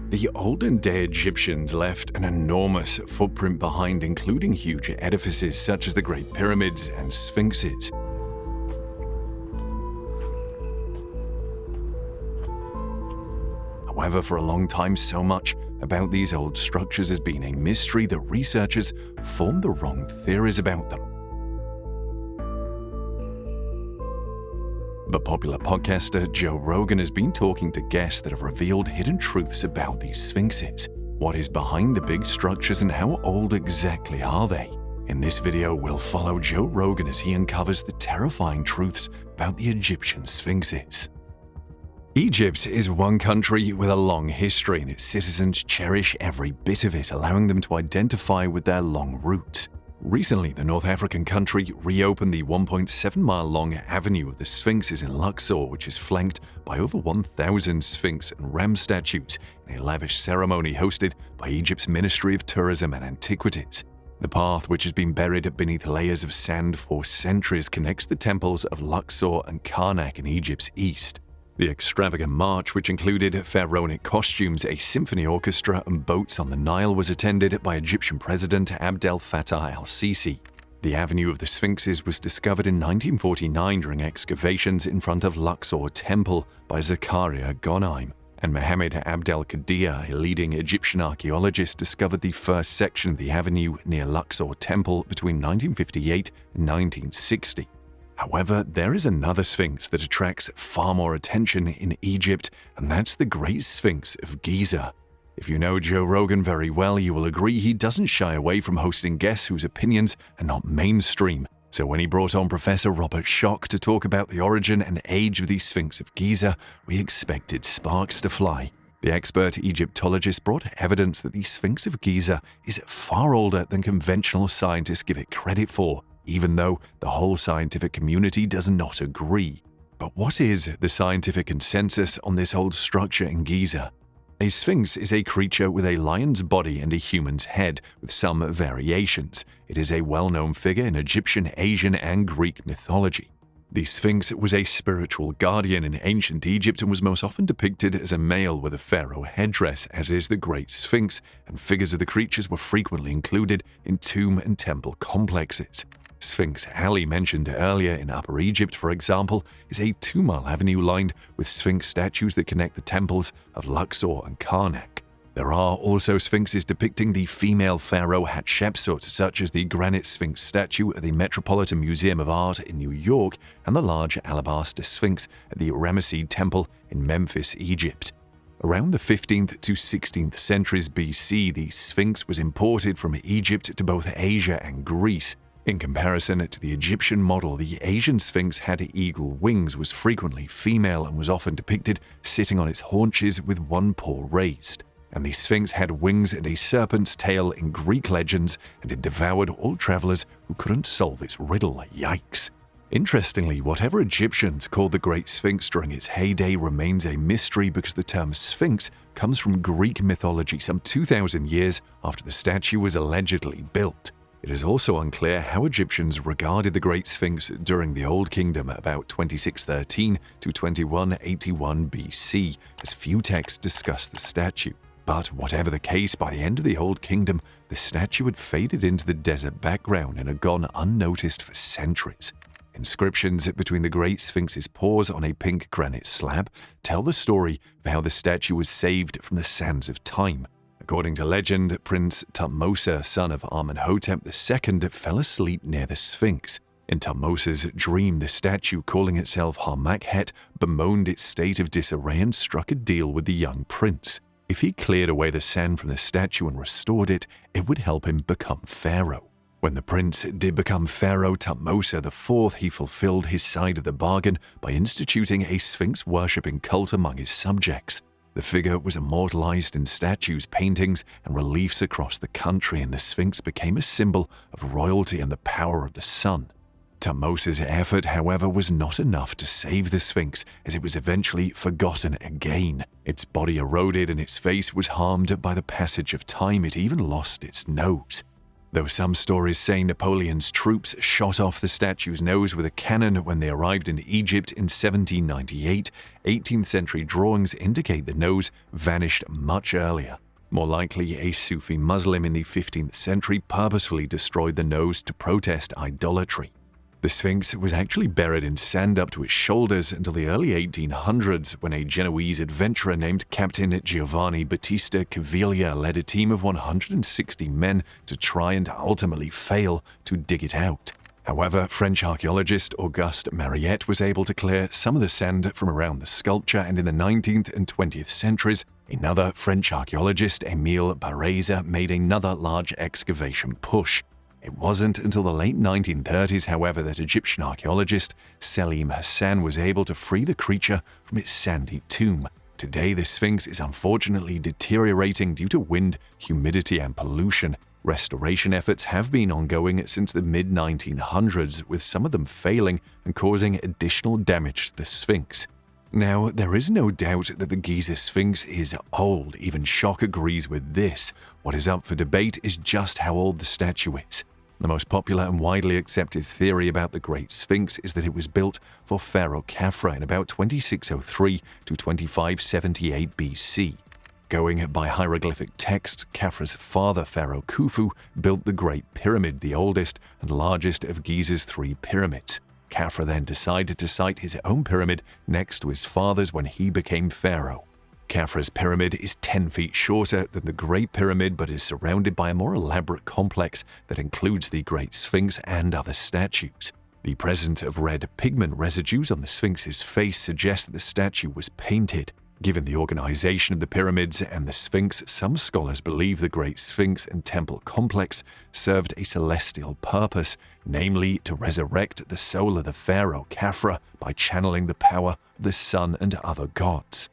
The olden-day Egyptians left an enormous footprint behind, including huge edifices such as the Great Pyramids and Sphinxes. However, for a long time, so much about these old structures has been a mystery that researchers formed the wrong theories about them. But popular podcaster Joe Rogan has been talking to guests that have revealed hidden truths about these sphinxes. What is behind the big structures and how old exactly are they? In this video, we'll follow Joe Rogan as he uncovers the terrifying truths about the Egyptian sphinxes. Egypt is one country with a long history, and its citizens cherish every bit of it, allowing them to identify with their long roots. Recently, the North African country reopened the 1.7-mile-long Avenue of the Sphinxes in Luxor, which is flanked by over 1,000 Sphinx and Ram statues in a lavish ceremony hosted by Egypt's Ministry of Tourism and Antiquities. The path, which has been buried beneath layers of sand for centuries, connects the temples of Luxor and Karnak in Egypt's east. The extravagant march, which included pharaonic costumes, a symphony orchestra, and boats on the Nile, was attended by Egyptian President Abdel Fattah al-Sisi. The Avenue of the Sphinxes was discovered in 1949 during excavations in front of Luxor Temple by Zakaria Ghanem, and Mohammed Abdel Qadir, a leading Egyptian archaeologist, discovered the first section of the avenue near Luxor Temple between 1958 and 1960. However, there is another Sphinx that attracts far more attention in Egypt, and that's the Great Sphinx of Giza. If you know Joe Rogan very well, you will agree he doesn't shy away from hosting guests whose opinions are not mainstream. So when he brought on Professor Robert Schoch to talk about the origin and age of the Sphinx of Giza, we expected sparks to fly. The expert Egyptologist brought evidence that the Sphinx of Giza is far older than conventional scientists give it credit for, even though the whole scientific community does not agree. But what is the scientific consensus on this old structure in Giza? A sphinx is a creature with a lion's body and a human's head, with some variations. It is a well-known figure in Egyptian, Asian, and Greek mythology. The Sphinx was a spiritual guardian in ancient Egypt and was most often depicted as a male with a pharaoh headdress, as is the Great Sphinx, and figures of the creatures were frequently included in tomb and temple complexes. Sphinx Alley, mentioned earlier in Upper Egypt, for example, is a 2-mile avenue lined with Sphinx statues that connect the temples of Luxor and Karnak. There are also sphinxes depicting the female pharaoh Hatshepsut, such as the granite Sphinx statue at the Metropolitan Museum of Art in New York and the large alabaster Sphinx at the Ramesses Temple in Memphis, Egypt. Around the 15th to 16th centuries BC, the Sphinx was imported from Egypt to both Asia and Greece. In comparison to the Egyptian model, the Asian Sphinx had eagle wings, was frequently female, and was often depicted sitting on its haunches with one paw raised. And the Sphinx had wings and a serpent's tail in Greek legends, and it devoured all travelers who couldn't solve its riddle. Yikes. Interestingly, whatever Egyptians called the Great Sphinx during its heyday remains a mystery, because the term Sphinx comes from Greek mythology some 2,000 years after the statue was allegedly built. It is also unclear how Egyptians regarded the Great Sphinx during the Old Kingdom about 2613 to 2181 BC, as few texts discuss the statue. But whatever the case, by the end of the Old Kingdom, the statue had faded into the desert background and had gone unnoticed for centuries. Inscriptions between the Great Sphinx's paws on a pink granite slab tell the story of how the statue was saved from the sands of time. According to legend, Prince Thutmose, son of Amenhotep II, fell asleep near the Sphinx. In Thutmose's dream, the statue, calling itself Harmakhhet, bemoaned its state of disarray and struck a deal with the young prince. If he cleared away the sand from the statue and restored it, it would help him become pharaoh. When the prince did become pharaoh Thutmose IV, he fulfilled his side of the bargain by instituting a Sphinx-worshipping cult among his subjects. The figure was immortalized in statues, paintings, and reliefs across the country, and the Sphinx became a symbol of royalty and the power of the sun. Thutmose's effort, however, was not enough to save the Sphinx, as it was eventually forgotten again. Its body eroded and its face was harmed by the passage of time. It even lost its nose. Though some stories say Napoleon's troops shot off the statue's nose with a cannon when they arrived in Egypt in 1798, 18th century drawings indicate the nose vanished much earlier. More likely, a Sufi Muslim in the 15th century purposefully destroyed the nose to protest idolatry. The Sphinx was actually buried in sand up to its shoulders until the early 1800s, when a Genoese adventurer named Captain Giovanni Battista Caviglia led a team of 160 men to try and ultimately fail to dig it out. However, French archaeologist Auguste Mariette was able to clear some of the sand from around the sculpture, and in the 19th and 20th centuries, another French archaeologist, Émile Barreza, made another large excavation push. It wasn't until the late 1930s, however, that Egyptian archaeologist Selim Hassan was able to free the creature from its sandy tomb. Today, the Sphinx is unfortunately deteriorating due to wind, humidity, and pollution. Restoration efforts have been ongoing since the mid-1900s, with some of them failing and causing additional damage to the Sphinx. Now, there is no doubt that the Giza Sphinx is old. Even Schoch agrees with this. What is up for debate is just how old the statue is. The most popular and widely accepted theory about the Great Sphinx is that it was built for Pharaoh Khafra in about 2603 to 2578 BC. Going by hieroglyphic texts, Khafra's father, Pharaoh Khufu, built the Great Pyramid, the oldest and largest of Giza's 3 pyramids. Khafra then decided to site his own pyramid next to his father's when he became pharaoh. Khafra's pyramid is 10 feet shorter than the Great Pyramid, but is surrounded by a more elaborate complex that includes the Great Sphinx and other statues. The presence of red pigment residues on the Sphinx's face suggests that the statue was painted. Given the organization of the pyramids and the Sphinx, some scholars believe the Great Sphinx and temple complex served a celestial purpose, namely to resurrect the soul of the pharaoh Khafra by channeling the power of the sun and other gods.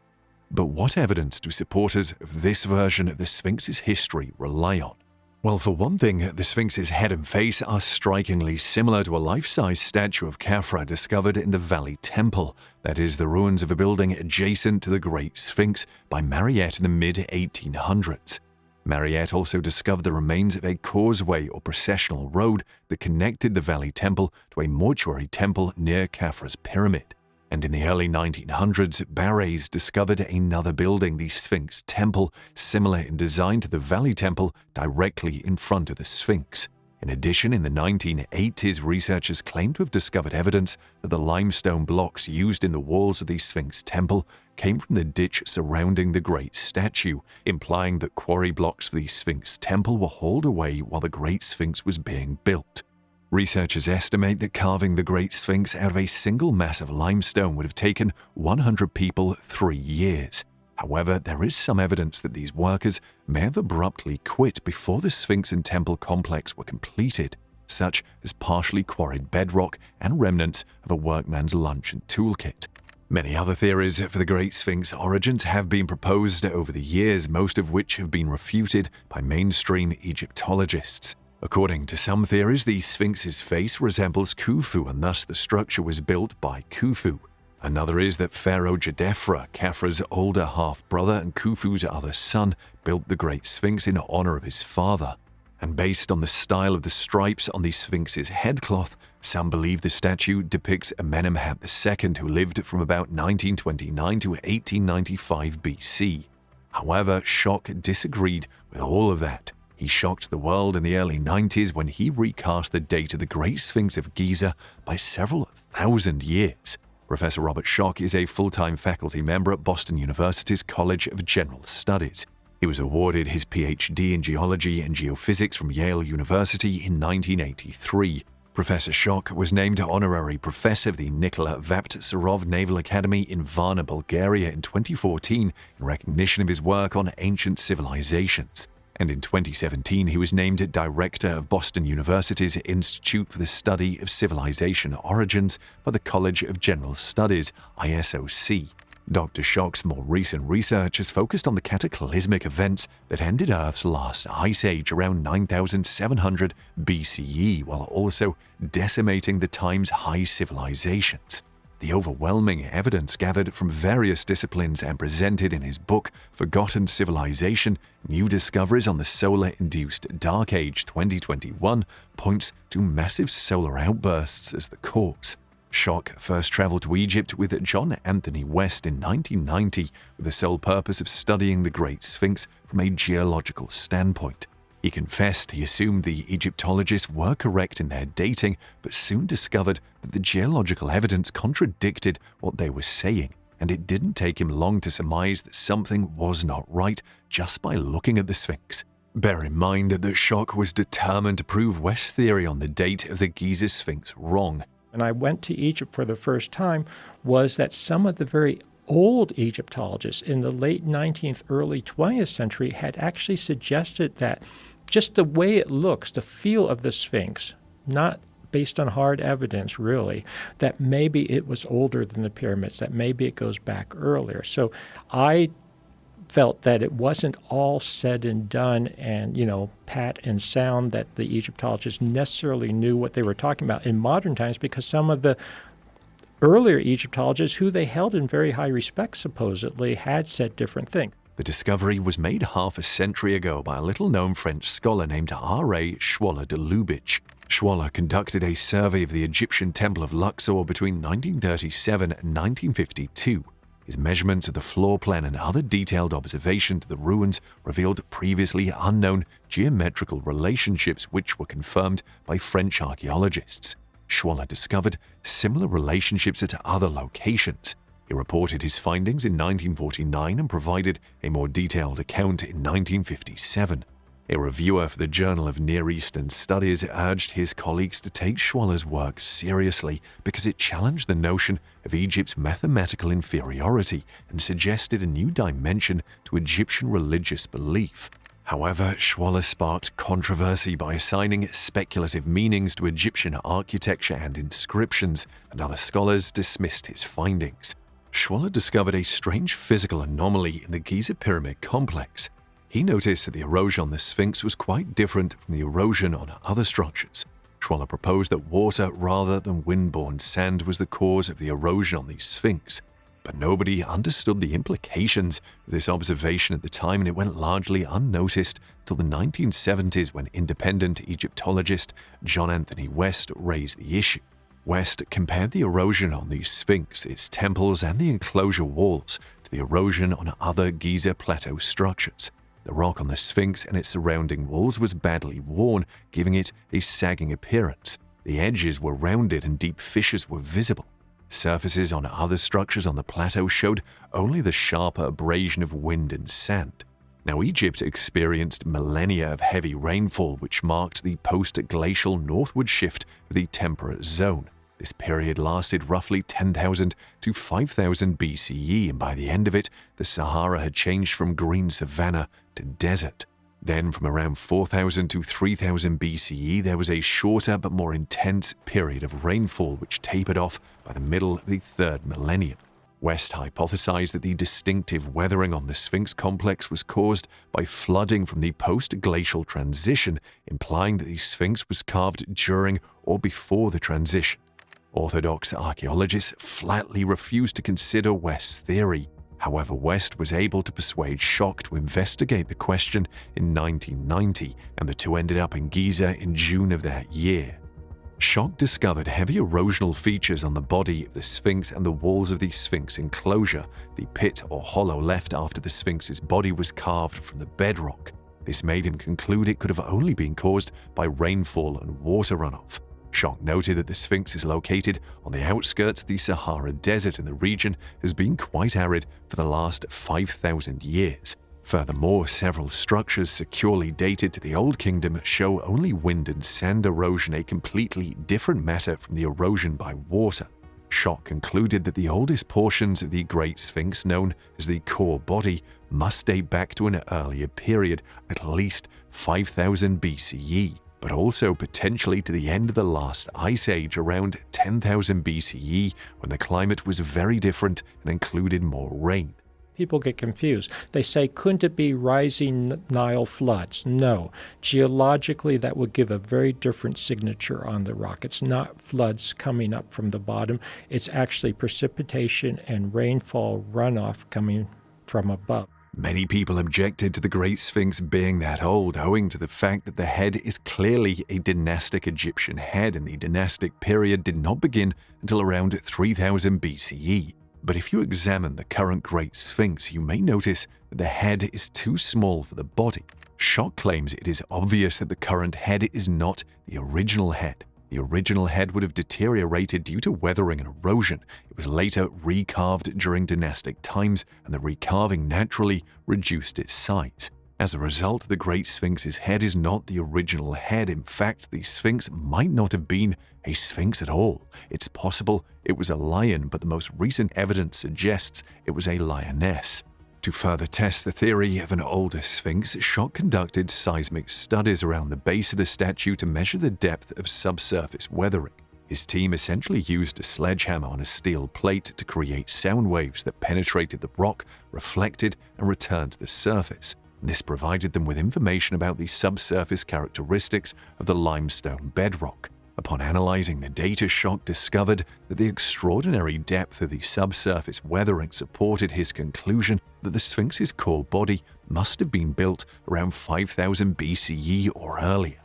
But what evidence do supporters of this version of the Sphinx's history rely on? Well, for one thing, the Sphinx's head and face are strikingly similar to a life-size statue of Khafra discovered in the Valley Temple, that is, the ruins of a building adjacent to the Great Sphinx, by Mariette in the mid-1800s. Mariette also discovered the remains of a causeway or processional road that connected the Valley Temple to a mortuary temple near Khafra's pyramid. And in the early 1900s, Barrés discovered another building, the Sphinx Temple, similar in design to the Valley Temple, directly in front of the Sphinx. In addition, in the 1980s, researchers claimed to have discovered evidence that the limestone blocks used in the walls of the Sphinx Temple came from the ditch surrounding the great statue, implying that quarry blocks for the Sphinx Temple were hauled away while the Great Sphinx was being built. Researchers estimate that carving the Great Sphinx out of a single mass of limestone would have taken 100 people 3 years. However, there is some evidence that these workers may have abruptly quit before the Sphinx and temple complex were completed, such as partially quarried bedrock and remnants of a workman's lunch and toolkit. Many other theories for the Great Sphinx origins have been proposed over the years, most of which have been refuted by mainstream Egyptologists. According to some theories, the Sphinx's face resembles Khufu, and thus the structure was built by Khufu. Another is that Pharaoh Jedefra, Khafra's older half-brother and Khufu's other son, built the Great Sphinx in honor of his father. And based on the style of the stripes on the Sphinx's headcloth, some believe the statue depicts Amenemhat II, who lived from about 1929 to 1895 BC. However, Schoch disagreed with all of that. He shocked the world in the early 90s when he recast the date of the Great Sphinx of Giza by several thousand years. Professor Robert Schoch is a full-time faculty member at Boston University's College of General Studies. He was awarded his PhD in geology and geophysics from Yale University in 1983. Professor Schoch was named honorary professor of the Nikola Vaptsarov Naval Academy in Varna, Bulgaria in 2014 in recognition of his work on ancient civilizations. And in 2017, he was named director of Boston University's Institute for the Study of Civilization Origins by the College of General Studies, ISOC. Dr. Schoch's more recent research has focused on the cataclysmic events that ended Earth's last ice age around 9700 BCE, while also decimating the time's high civilizations. The overwhelming evidence gathered from various disciplines and presented in his book Forgotten Civilization: New Discoveries on the Solar-Induced Dark Age 2021 points to massive solar outbursts as the cause. Schoch first traveled to Egypt with John Anthony West in 1990 with the sole purpose of studying the Great Sphinx from a geological standpoint. He confessed he assumed the Egyptologists were correct in their dating, but soon discovered that the geological evidence contradicted what they were saying, and it didn't take him long to surmise that something was not right just by looking at the Sphinx. Bear in mind that Schoch was determined to prove West's theory on the date of the Giza Sphinx wrong. When I went to Egypt for the first time, was that some of the very old Egyptologists in the late 19th, early 20th century had actually suggested that just the way it looks, the feel of the Sphinx, not based on hard evidence really, that maybe it was older than the pyramids, that maybe it goes back earlier. So I felt that it wasn't all said and done and, pat and sound, that the Egyptologists necessarily knew what they were talking about in modern times, because some of the earlier Egyptologists, who they held in very high respect supposedly, had said different things. The discovery was made half a century ago by a little-known French scholar named R.A. Schwaller de Lubitsch. Schwaller conducted a survey of the Egyptian temple of Luxor between 1937 and 1952. His measurements of the floor plan and other detailed observations of the ruins revealed previously unknown geometrical relationships which were confirmed by French archaeologists. Schwaller discovered similar relationships at other locations. He reported his findings in 1949 and provided a more detailed account in 1957. A reviewer for the Journal of Near Eastern Studies urged his colleagues to take Schwaller's work seriously because it challenged the notion of Egypt's mathematical inferiority and suggested a new dimension to Egyptian religious belief. However, Schwaller sparked controversy by assigning speculative meanings to Egyptian architecture and inscriptions, and other scholars dismissed his findings. Schwaller discovered a strange physical anomaly in the Giza Pyramid complex. He noticed that the erosion on the Sphinx was quite different from the erosion on other structures. Schwaller proposed that water rather than wind-borne sand was the cause of the erosion on the Sphinx. But nobody understood the implications of this observation at the time, and it went largely unnoticed till the 1970s when independent Egyptologist John Anthony West raised the issue. West compared the erosion on the Sphinx, its temples, and the enclosure walls to the erosion on other Giza plateau structures. The rock on the Sphinx and its surrounding walls was badly worn, giving it a sagging appearance. The edges were rounded and deep fissures were visible. Surfaces on other structures on the plateau showed only the sharper abrasion of wind and sand. Now, Egypt experienced millennia of heavy rainfall, which marked the post-glacial northward shift of the temperate zone. This period lasted roughly 10,000 to 5,000 BCE, and by the end of it, the Sahara had changed from green savanna to desert. Then, from around 4,000 to 3,000 BCE, there was a shorter but more intense period of rainfall which tapered off by the middle of the 3rd millennium. West hypothesized that the distinctive weathering on the Sphinx complex was caused by flooding from the post-glacial transition, implying that the Sphinx was carved during or before the transition. Orthodox archaeologists flatly refused to consider West's theory. However, West was able to persuade Schoch to investigate the question in 1990, and the two ended up in Giza in June of that year. Schoch discovered heavy erosional features on the body of the Sphinx and the walls of the Sphinx enclosure, the pit or hollow left after the Sphinx's body was carved from the bedrock. This made him conclude it could have only been caused by rainfall and water runoff. Schoch noted that the Sphinx is located on the outskirts of the Sahara Desert, and the region has been quite arid for the last 5,000 years. Furthermore, several structures securely dated to the Old Kingdom show only wind and sand erosion, a completely different matter from the erosion by water. Schoch concluded that the oldest portions of the Great Sphinx, known as the core body, must date back to an earlier period, at least 5,000 BCE. But also potentially to the end of the last ice age around 10,000 BCE, when the climate was very different and included more rain. People get confused. They say, couldn't it be rising Nile floods? No. Geologically, that would give a very different signature on the rock. It's not floods coming up from the bottom. It's actually precipitation and rainfall runoff coming from above. Many people objected to the Great Sphinx being that old, owing to the fact that the head is clearly a dynastic Egyptian head, and the dynastic period did not begin until around 3000 BCE. But if you examine the current Great Sphinx, you may notice that the head is too small for the body. Schock claims it is obvious that the current head is not the original head. The original head would have deteriorated due to weathering and erosion. It was later recarved during dynastic times, and the recarving naturally reduced its size. As a result, the Great Sphinx's head is not the original head. In fact, the Sphinx might not have been a Sphinx at all. It's possible it was a lion, but the most recent evidence suggests it was a lioness. To further test the theory of an older Sphinx, Schock conducted seismic studies around the base of the statue to measure the depth of subsurface weathering. His team essentially used a sledgehammer on a steel plate to create sound waves that penetrated the rock, reflected, and returned to the surface. This provided them with information about the subsurface characteristics of the limestone bedrock. Upon analyzing the data, Schock discovered that the extraordinary depth of the subsurface weathering supported his conclusion that the Sphinx's core body must have been built around 5000 BCE or earlier.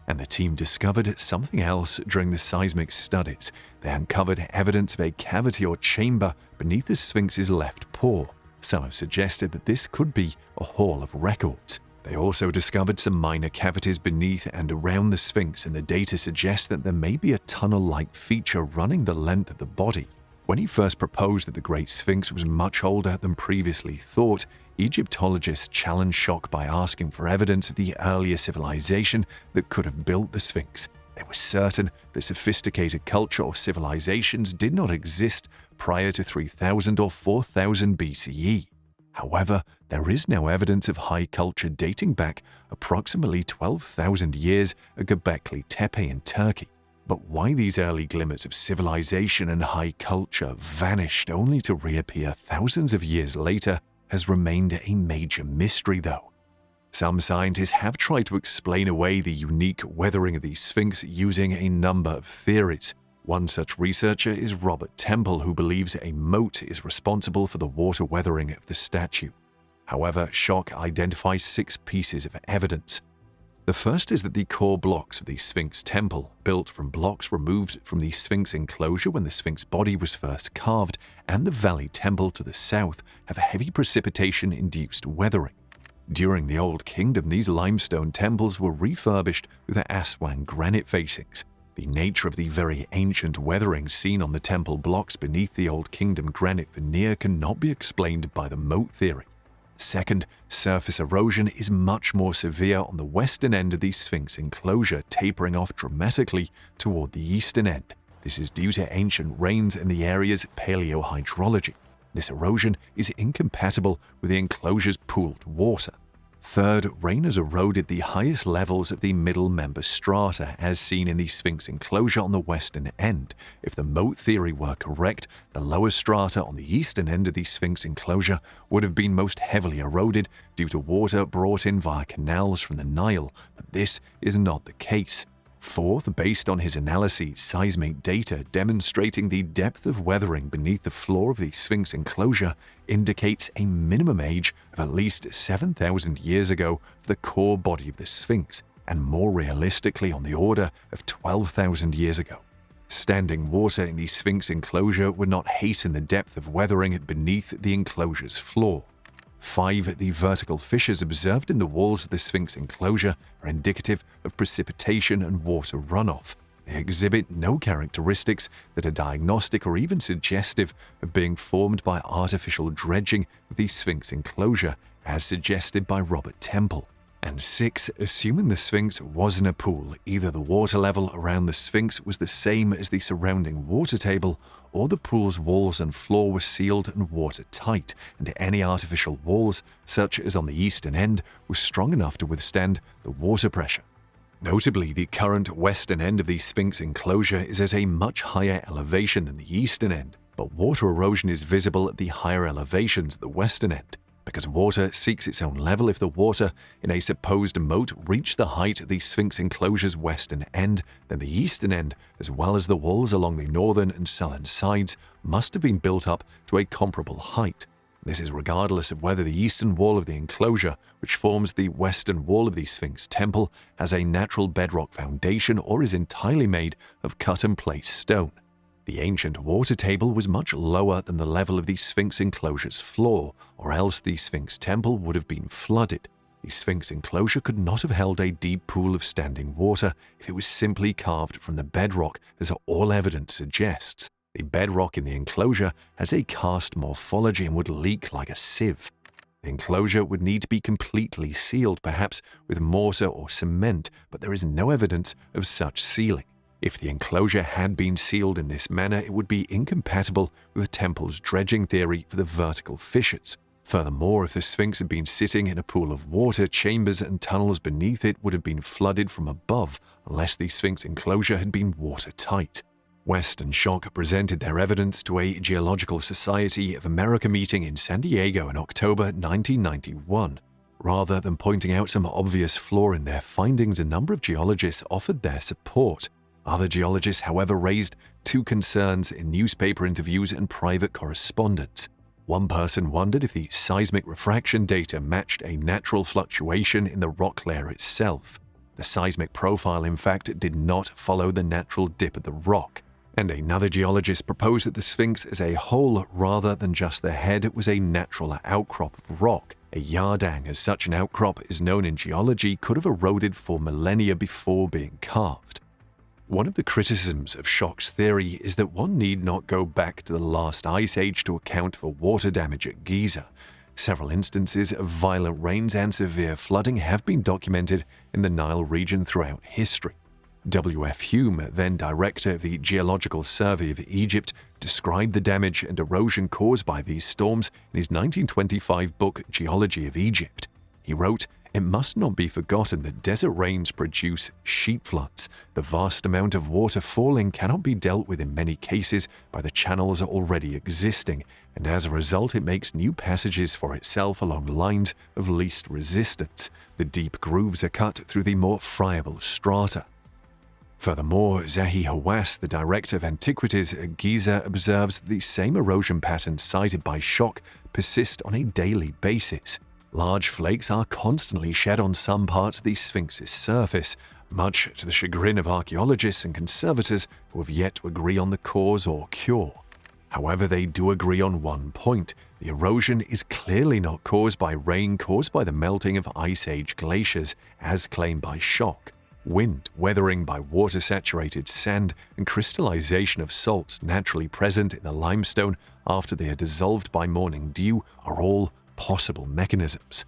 And the team discovered something else during the seismic studies. They uncovered evidence of a cavity or chamber beneath the Sphinx's left paw. Some have suggested that this could be a hall of records. They also discovered some minor cavities beneath and around the Sphinx, and the data suggests that there may be a tunnel-like feature running the length of the body. When he first proposed that the Great Sphinx was much older than previously thought, Egyptologists challenged Schock by asking for evidence of the earlier civilization that could have built the Sphinx. They were certain that sophisticated culture or civilizations did not exist prior to 3000 or 4000 BCE. However, there is now evidence of high culture dating back approximately 12,000 years at Göbekli Tepe in Turkey. But why these early glimmers of civilization and high culture vanished only to reappear thousands of years later has remained a major mystery, though. Some scientists have tried to explain away the unique weathering of the Sphinx using a number of theories. One such researcher is Robert Temple, who believes a moat is responsible for the water weathering of the statue. However, Schock identifies 6 pieces of evidence. The first is that the core blocks of the Sphinx temple, built from blocks removed from the Sphinx enclosure when the Sphinx body was first carved, and the Valley Temple to the south, have heavy precipitation-induced weathering. During the Old Kingdom, these limestone temples were refurbished with Aswan granite facings. The nature of the very ancient weathering seen on the temple blocks beneath the Old Kingdom granite veneer cannot be explained by the moat theory. Second, surface erosion is much more severe on the western end of the Sphinx enclosure, tapering off dramatically toward the eastern end. This is due to ancient rains in the area's paleohydrology. This erosion is incompatible with the enclosure's pooled water. Third, rain has eroded the highest levels of the middle member strata, as seen in the Sphinx enclosure on the western end. If the moat theory were correct, the lower strata on the eastern end of the Sphinx enclosure would have been most heavily eroded due to water brought in via canals from the Nile, but this is not the case. Fourth, based on his analyses, seismic data demonstrating the depth of weathering beneath the floor of the Sphinx enclosure indicates a minimum age of at least 7,000 years ago for the core body of the Sphinx, and more realistically on the order of 12,000 years ago. Standing water in the Sphinx enclosure would not hasten the depth of weathering beneath the enclosure's floor. 5. The vertical fissures observed in the walls of the Sphinx enclosure are indicative of precipitation and water runoff. They exhibit no characteristics that are diagnostic or even suggestive of being formed by artificial dredging of the Sphinx enclosure, as suggested by Robert Temple. And 6. Assuming the Sphinx was in a pool, either the water level around the Sphinx was the same as the surrounding water table, or the pool's walls and floor were sealed and watertight, and any artificial walls, such as on the eastern end, were strong enough to withstand the water pressure. Notably, the current western end of the Sphinx enclosure is at a much higher elevation than the eastern end. but water erosion is visible at the higher elevations at the western end, because water seeks its own level. If the water in a supposed moat reached the height of the Sphinx enclosure's western end, then the eastern end, as well as the walls along the northern and southern sides, must have been built up to a comparable height. This is regardless of whether the eastern wall of the enclosure, which forms the western wall of the Sphinx temple, has a natural bedrock foundation or is entirely made of cut-and-place stone. The ancient water table was much lower than the level of the Sphinx enclosure's floor, or else the Sphinx temple would have been flooded. The Sphinx enclosure could not have held a deep pool of standing water if it was simply carved from the bedrock, as all evidence suggests. The bedrock in the enclosure has a karst morphology and would leak like a sieve. The enclosure would need to be completely sealed, perhaps with mortar or cement, but there is no evidence of such sealing. If the enclosure had been sealed in this manner, it would be incompatible with the temple's dredging theory for the vertical fissures. Furthermore, if the Sphinx had been sitting in a pool of water, chambers and tunnels beneath it would have been flooded from above, unless the Sphinx enclosure had been watertight. West and Schock presented their evidence to a Geological Society of America meeting in San Diego in October 1991. Rather than pointing out some obvious flaw in their findings, a number of geologists offered their support. Other geologists, however, raised two concerns in newspaper interviews and private correspondence. One person wondered if the seismic refraction data matched a natural fluctuation in the rock layer itself. The seismic profile, in fact, did not follow the natural dip of the rock. And another geologist proposed that the Sphinx as a whole, rather than just the head, was a natural outcrop of rock. A yardang, as such an outcrop is known in geology, could have eroded for millennia before being carved. One of the criticisms of Schock's theory is that one need not go back to the last ice age to account for water damage at Giza. Several instances of violent rains and severe flooding have been documented in the Nile region throughout history. W.F. Hume, then director of the Geological Survey of Egypt, described the damage and erosion caused by these storms in his 1925 book Geology of Egypt. He wrote, "It must not be forgotten that desert rains produce sheep floods. The vast amount of water falling cannot be dealt with in many cases by the channels already existing, and as a result it makes new passages for itself along lines of least resistance. The deep grooves are cut through the more friable strata." Furthermore, Zahi Hawass, the director of antiquities at Giza, observes that the same erosion patterns cited by Schock persist on a daily basis. Large flakes are constantly shed on some parts of the Sphinx's surface, much to the chagrin of archaeologists and conservators who have yet to agree on the cause or cure. However, they do agree on one point: the erosion is clearly not caused by rain caused by the melting of Ice Age glaciers, as claimed by Schock. Wind, weathering by water-saturated sand, and crystallization of salts naturally present in the limestone after they are dissolved by morning dew are all possible mechanisms.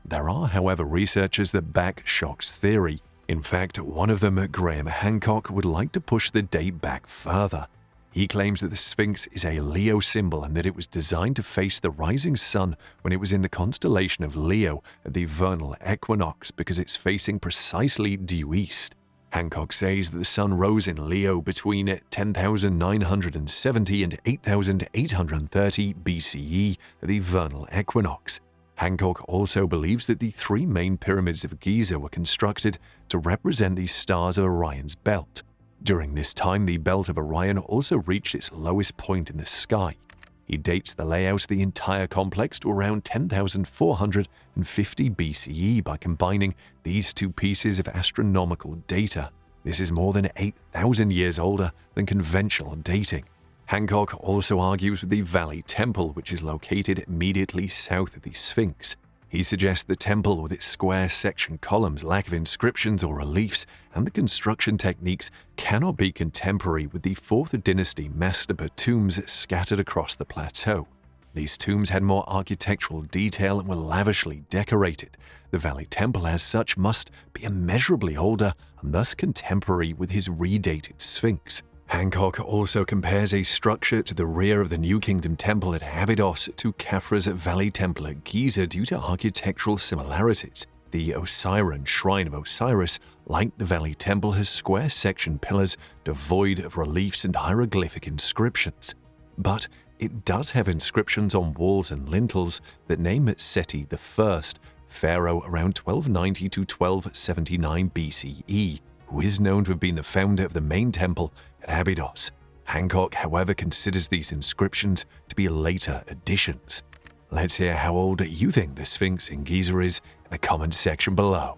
There are, however, researchers that back Schock's theory. In fact, one of them, Graham Hancock, would like to push the date back further. He claims that the Sphinx is a Leo symbol and that it was designed to face the rising sun when it was in the constellation of Leo at the vernal equinox because it's facing precisely due east. Hancock says that the sun rose in Leo between 10,970 and 8,830 BCE at the vernal equinox. Hancock also believes that the three main pyramids of Giza were constructed to represent the stars of Orion's belt. During this time, the belt of Orion also reached its lowest point in the sky. He dates the layout of the entire complex to around 10,450 BCE by combining these two pieces of astronomical data. This is more than 8,000 years older than conventional dating. Hancock also argues with the Valley Temple, which is located immediately south of the Sphinx. He suggests the temple, with its square section columns, lack of inscriptions or reliefs, and the construction techniques cannot be contemporary with the 4th dynasty mastaba tombs scattered across the plateau. These tombs had more architectural detail and were lavishly decorated. The Valley Temple, as such, must be immeasurably older and thus contemporary with his redated Sphinx. Hancock also compares a structure to the rear of the New Kingdom Temple at Abydos to Khafra's Valley Temple at Giza due to architectural similarities. The Osiran Shrine of Osiris, like the Valley Temple, has square section pillars devoid of reliefs and hieroglyphic inscriptions. but it does have inscriptions on walls and lintels that name Seti I, pharaoh around 1290 to 1279 BCE, who is known to have been the founder of the main temple at Abydos. Hancock, however, considers these inscriptions to be later additions. Let's hear how old you think the Sphinx in Giza is in the comments section below.